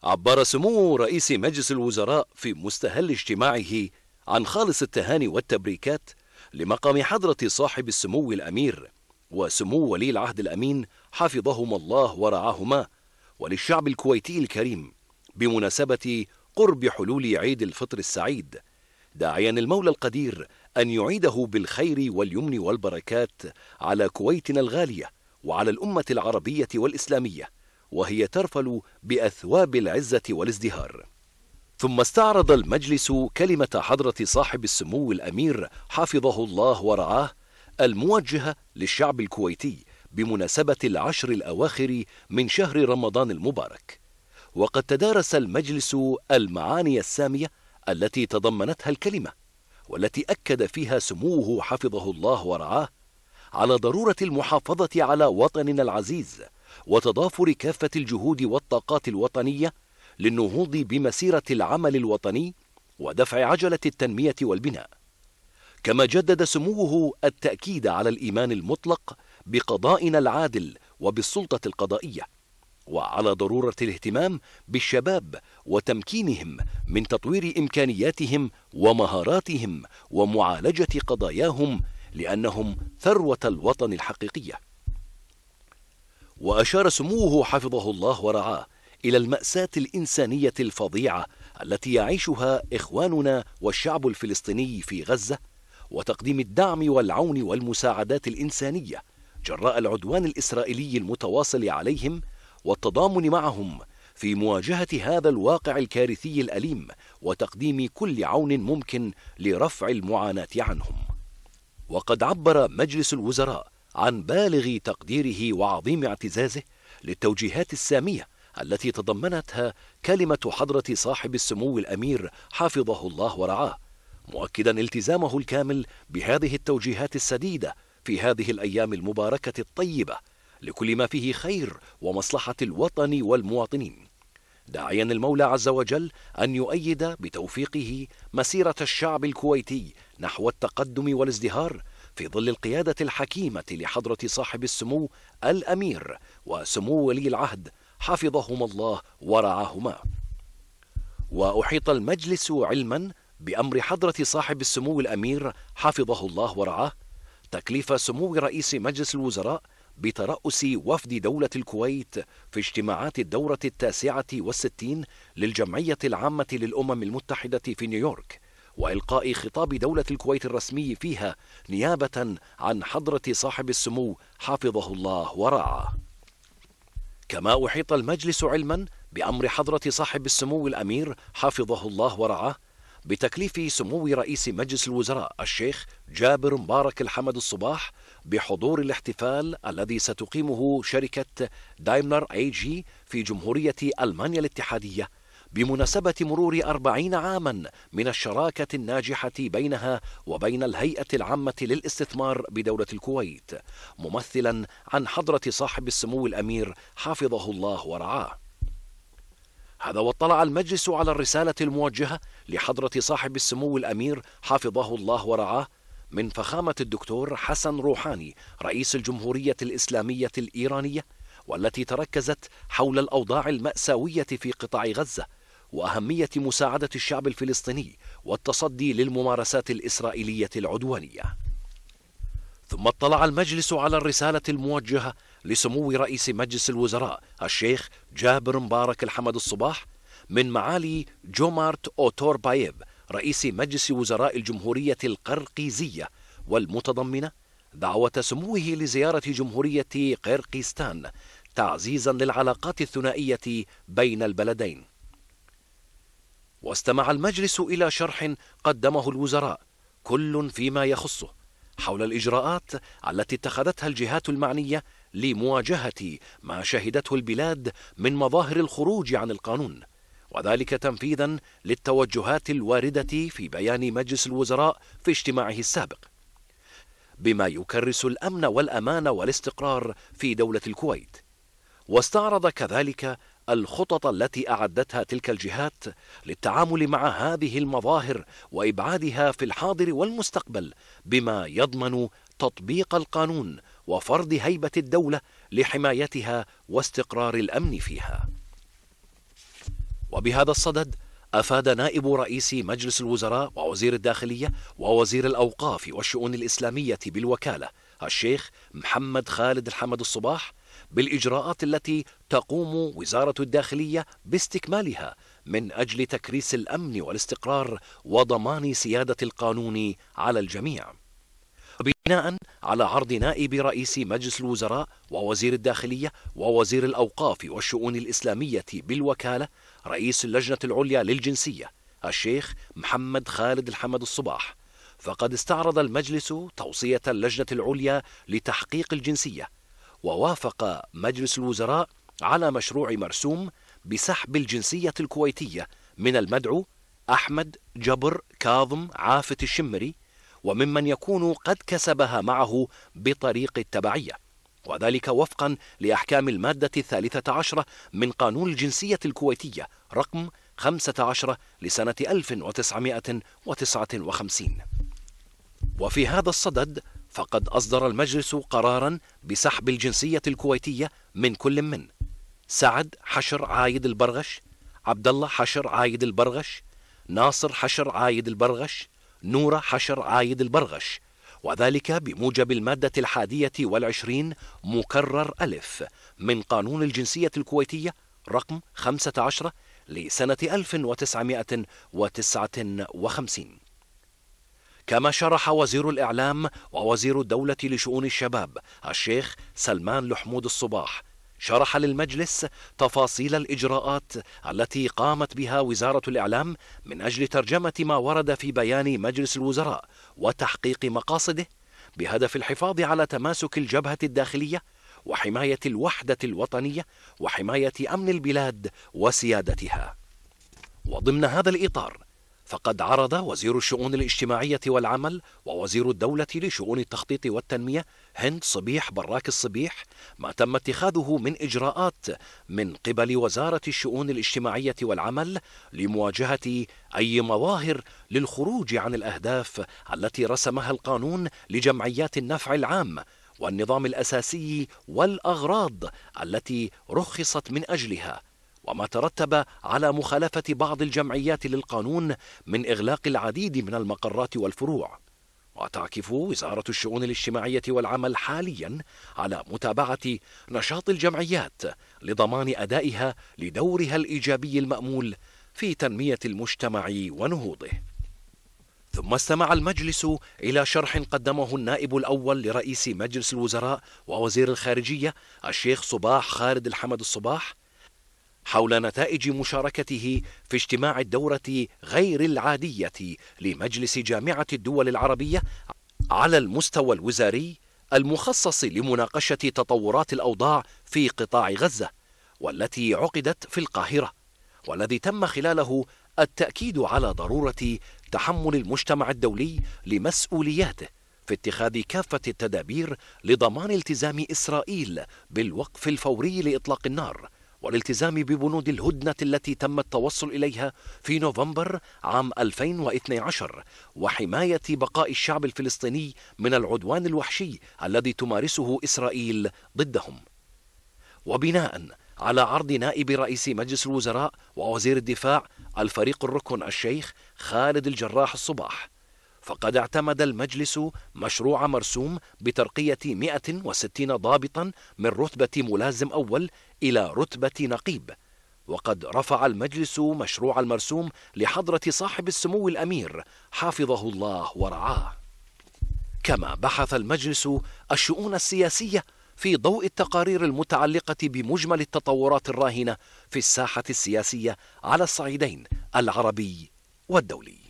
عبر سمو رئيس مجلس الوزراء في مستهل اجتماعه عن خالص التهاني والتبريكات لمقام حضرة صاحب السمو الأمير وسمو ولي العهد الأمين حفظهما الله ورعاهما، وللشعب الكويتي الكريم بمناسبة قرب حلول عيد الفطر السعيد، داعيا المولى القدير أن يعيده بالخير واليمن والبركات على كويتنا الغالية وعلى الأمة العربية والإسلامية، وهي ترفل بأثواب العزة والازدهار. ثم استعرض المجلس كلمة حضرة صاحب السمو الأمير حفظه الله ورعاه الموجهة للشعب الكويتي بمناسبة العشر الأواخر من شهر رمضان المبارك. وقد تدارس المجلس المعاني السامية التي تضمنتها الكلمة، والتي أكد فيها سموه حفظه الله ورعاه على ضرورة المحافظة على وطننا العزيز وتضافر كافة الجهود والطاقات الوطنية للنهوض بمسيرة العمل الوطني ودفع عجلة التنمية والبناء. كما جدد سموه التأكيد على الإيمان المطلق بقضائنا العادل وبالسلطة القضائية، وعلى ضرورة الاهتمام بالشباب وتمكينهم من تطوير إمكانياتهم ومهاراتهم ومعالجة قضاياهم، لأنهم ثروة الوطن الحقيقية. وأشار سموه حفظه الله ورعاه إلى المأساة الإنسانية الفظيعة التي يعيشها إخواننا والشعب الفلسطيني في غزة، وتقديم الدعم والعون والمساعدات الإنسانية جراء العدوان الإسرائيلي المتواصل عليهم، والتضامن معهم في مواجهة هذا الواقع الكارثي الأليم، وتقديم كل عون ممكن لرفع المعاناة عنهم. وقد عبر مجلس الوزراء عن بالغ تقديره وعظيم اعتزازه للتوجيهات السامية التي تضمنتها كلمة حضرة صاحب السمو الأمير حفظه الله ورعاه، مؤكدا التزامه الكامل بهذه التوجيهات السديدة في هذه الأيام المباركة الطيبة لكل ما فيه خير ومصلحة الوطن والمواطنين، داعيا المولى عز وجل أن يؤيد بتوفيقه مسيرة الشعب الكويتي نحو التقدم والازدهار في ظل القيادة الحكيمة لحضرة صاحب السمو الأمير وسمو ولي العهد حفظهما الله ورعاهما. وأحيط المجلس علما بأمر حضرة صاحب السمو الأمير حفظه الله ورعاه تكليف سمو رئيس مجلس الوزراء بترأس وفد دولة الكويت في اجتماعات الدورة 69 للجمعية العامة للأمم المتحدة في نيويورك، وإلقاء خطاب دولة الكويت الرسمي فيها نيابة عن حضرة صاحب السمو حفظه الله ورعاه. كما أحيط المجلس علما بأمر حضرة صاحب السمو الأمير حفظه الله ورعاه بتكليف سمو رئيس مجلس الوزراء الشيخ جابر مبارك الحمد الصباح بحضور الاحتفال الذي ستقيمه شركة دايملر اي جي في جمهورية ألمانيا الاتحادية بمناسبة مرور 40 عاما من الشراكة الناجحة بينها وبين الهيئة العامة للاستثمار بدولة الكويت، ممثلا عن حضرة صاحب السمو الأمير حفظه الله ورعاه. هذا واطلع المجلس على الرسالة الموجهة لحضرة صاحب السمو الأمير حفظه الله ورعاه من فخامة الدكتور حسن روحاني رئيس الجمهورية الإسلامية الإيرانية، والتي تركزت حول الأوضاع المأساوية في قطاع غزة وأهمية مساعدة الشعب الفلسطيني والتصدي للممارسات الإسرائيلية العدوانية. ثم اطلع المجلس على الرسالة الموجهة لسمو رئيس مجلس الوزراء الشيخ جابر مبارك الحمد الصباح من معالي جومارت أوتوربايف رئيس مجلس وزراء الجمهورية القرقيزية، والمتضمنة دعوة سموه لزيارة جمهورية قرقيزستان تعزيزا للعلاقات الثنائية بين البلدين. واستمع المجلس إلى شرح قدمه الوزراء كل فيما يخصه حول الإجراءات التي اتخذتها الجهات المعنية لمواجهة ما شهدته البلاد من مظاهر الخروج عن القانون، وذلك تنفيذا للتوجهات الواردة في بيان مجلس الوزراء في اجتماعه السابق، بما يكرس الأمن والأمان والاستقرار في دولة الكويت. واستعرض كذلك الخطط التي أعدتها تلك الجهات للتعامل مع هذه المظاهر وإبعادها في الحاضر والمستقبل، بما يضمن تطبيق القانون وفرض هيبة الدولة لحمايتها واستقرار الأمن فيها. وبهذا الصدد أفاد نائب رئيس مجلس الوزراء ووزير الداخلية ووزير الأوقاف والشؤون الإسلامية بالوكالة الشيخ محمد خالد الحمد الصباح بالإجراءات التي تقوم وزارة الداخلية باستكمالها من أجل تكريس الأمن والاستقرار وضمان سيادة القانون على الجميع. بناء على عرض نائب رئيس مجلس الوزراء ووزير الداخلية ووزير الأوقاف والشؤون الإسلامية بالوكالة رئيس اللجنة العليا للجنسية الشيخ محمد خالد الحمد الصباح، فقد استعرض المجلس توصية اللجنة العليا لتحقيق الجنسية، ووافق مجلس الوزراء على مشروع مرسوم بسحب الجنسية الكويتية من المدعو أحمد جبر كاظم عافة الشمري وممن يكون قد كسبها معه بطريق التبعية، وذلك وفقا لأحكام المادة 13 من قانون الجنسية الكويتية رقم 15 لسنة 1959. وفي هذا الصدد فقد أصدر المجلس قرارا بسحب الجنسية الكويتية من كل من سعد حشر عايد البرغش، عبد الله حشر عايد البرغش، ناصر حشر عايد البرغش، نورة حشر عايد البرغش، وذلك بموجب المادة 21 مكرر ألف من قانون الجنسية الكويتية رقم 15 لسنة 1959. كما شرح وزير الإعلام ووزير الدولة لشؤون الشباب الشيخ سلمان لحمود الصباح شرح للمجلس تفاصيل الإجراءات التي قامت بها وزارة الإعلام من أجل ترجمة ما ورد في بيان مجلس الوزراء وتحقيق مقاصده بهدف الحفاظ على تماسك الجبهة الداخلية وحماية الوحدة الوطنية وحماية أمن البلاد وسيادتها. وضمن هذا الإطار فقد عرض وزير الشؤون الاجتماعية والعمل ووزير الدولة لشؤون التخطيط والتنمية هند صبيح براك الصبيح ما تم اتخاذه من إجراءات من قبل وزارة الشؤون الاجتماعية والعمل لمواجهة أي مظاهر للخروج عن الأهداف التي رسمها القانون لجمعيات النفع العام والنظام الأساسي والأغراض التي رخصت من أجلها، وما ترتب على مخالفة بعض الجمعيات للقانون من إغلاق العديد من المقرات والفروع. وتعكف وزارة الشؤون الاجتماعية والعمل حاليا على متابعة نشاط الجمعيات لضمان أدائها لدورها الإيجابي المأمول في تنمية المجتمع ونهوضه. ثم استمع المجلس إلى شرح قدمه النائب الأول لرئيس مجلس الوزراء ووزير الخارجية الشيخ صباح خالد الحمد الصباح حول نتائج مشاركته في اجتماع الدورة غير العادية لمجلس جامعة الدول العربية على المستوى الوزاري المخصص لمناقشة تطورات الأوضاع في قطاع غزة، والتي عقدت في القاهرة، والذي تم خلاله التأكيد على ضرورة تحمل المجتمع الدولي لمسؤولياته في اتخاذ كافة التدابير لضمان التزام إسرائيل بالوقف الفوري لإطلاق النار والالتزام ببنود الهدنة التي تم التوصل إليها في نوفمبر عام 2012 وحماية بقاء الشعب الفلسطيني من العدوان الوحشي الذي تمارسه إسرائيل ضدهم. وبناء على عرض نائب رئيس مجلس الوزراء ووزير الدفاع الفريق الركن الشيخ خالد الجراح الصباح، فقد اعتمد المجلس مشروع مرسوم بترقية 160 ضابطا من رتبة ملازم أول إلى رتبة نقيب، وقد رفع المجلس مشروع المرسوم لحضرة صاحب السمو الأمير حافظه الله ورعاه. كما بحث المجلس الشؤون السياسية في ضوء التقارير المتعلقة بمجمل التطورات الراهنة في الساحة السياسية على الصعيدين العربي والدولي.